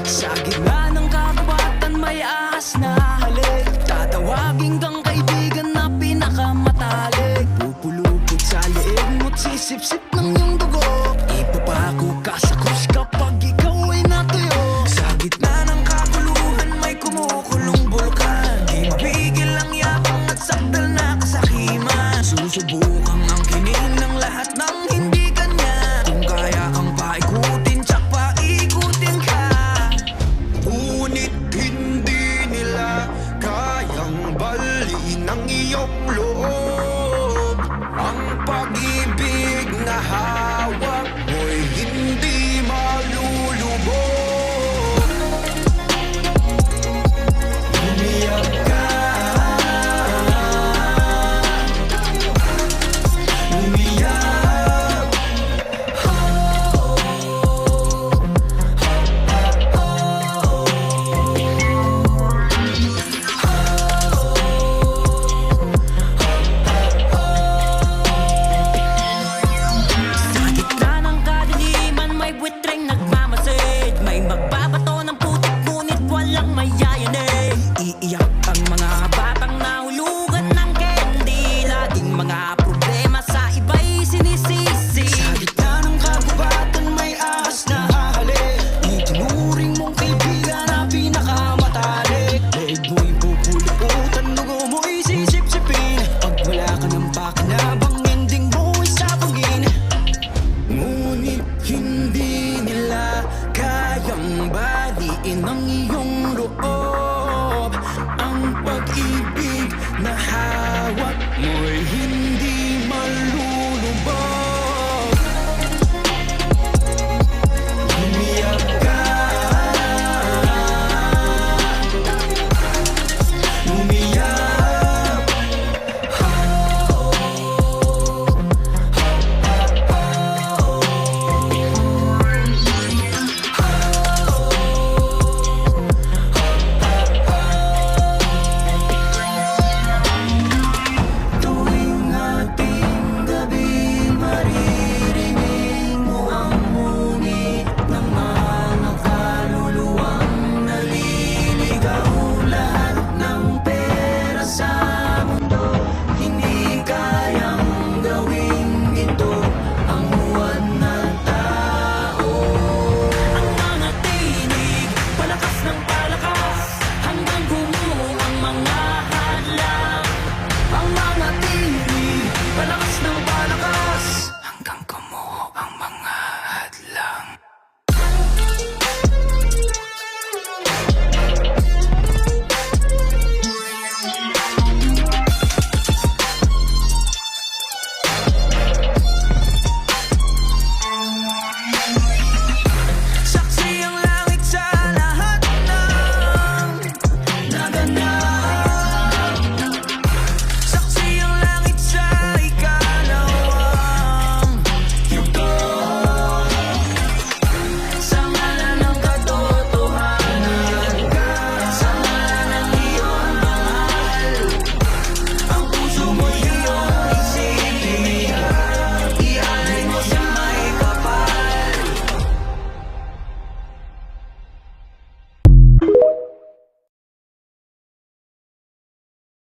Sa gitna ng kagubatan may ahas na halik. Tatawagin kang kaibigan na pinakamatalik. Pupulupot sa leeg mo't sisip-sip ng iyong dugo. Ipapako ka sa krus kapag ikaw ay natuyo. Sa gitna ng kaguluhan may kumukulong bulkan. Di mapigil ang yabang at sakdal na kasakiman. Susubukang ang kinin ng lahat ng hindi kanya. Kung kaya kang paikutin, tsak paikutin ka. Ngunit hindi nila kayang baliin ang iyong loob. Ang pag-ibig na hawak mo'y hindi malulubog. Umiyak ka, umiyak. Sa gitna ng kadiliman may buitreng nagmamasid. May magbabato ng putik ngunit walang mayayanig. Iiyak ang mga batang nahulugan ng candy. Laging mga problema sa iba'y sinisisi. Sa gitna ng kagubatan may ahas na hahalik. Itinuring mong kaibigan na pinakamatalik. Leeg mo'y pupuluputan, dugo mo'y sisip-sipin. Pag wala ka ng pakinabang, ending mo'y sabagin. Ngunit hindi nila kayang baliin ang iyong loob. Ang pag-ibig na hawak